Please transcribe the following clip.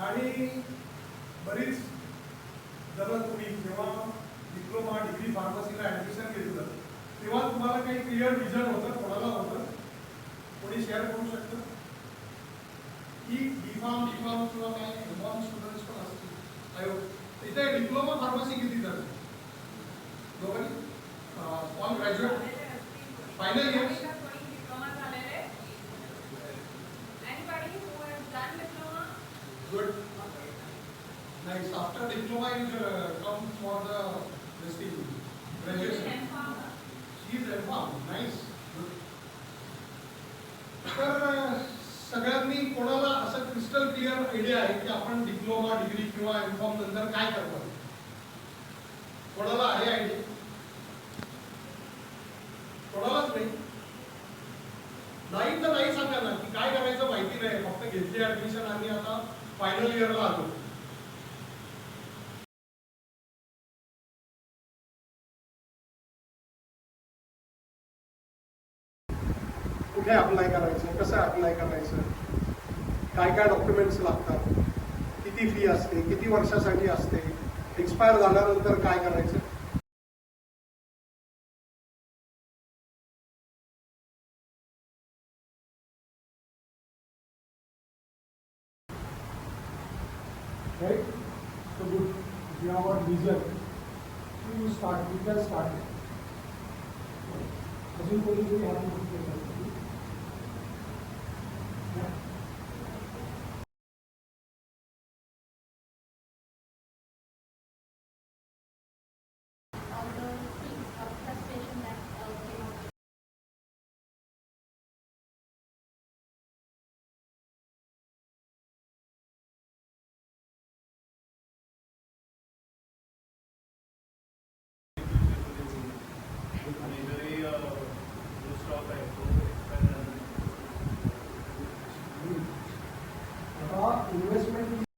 आणि बरीच जर तुम्ही जेव्हा डिप्लोमा डिग्री फार्मसीला ॲडमिशन घेतलं तेव्हा तुम्हाला काही क्लिअर विजन होतं, कोणाला होतं, कोणी शेअर करू शकतं की बी.फॉर्म किंवा काही एम.फॉर्म स्टुडंट्स पण असतील आयोग इथे डिप्लोमा फार्मसी किती झालं दोघांनी all graduate final year good. Nice. After diploma, you come for the this thing, graduation. She is M.Pharm. Nice. Good. तर सगळ्यांनी कोणाला असं क्रिस्टल क्लिअर आयडिया आहे की आपण डिप्लोमा डिग्री किंवा M.Pharm नंतर काय करतो? कोणाला आहे आयडिया? कोणालाच नाही. नाही तर नाही सांगा ना की काय करायचं माहिती नाही, फक्त घेतली ऍडमिशन आणि आता फायनल इयरला आलो. कुठे अप्लाय करायचं, कसं अप्लाय करायचं, काय काय डॉक्युमेंट्स लागतात, किती फी असते, किती वर्षासाठी असते, एक्सपायर झाल्यानंतर काय करायचं. Right? So good. If you have a vision, you start. You can start. अजून कोणीतरी हात उचलू इन्व्हेस्टमेंट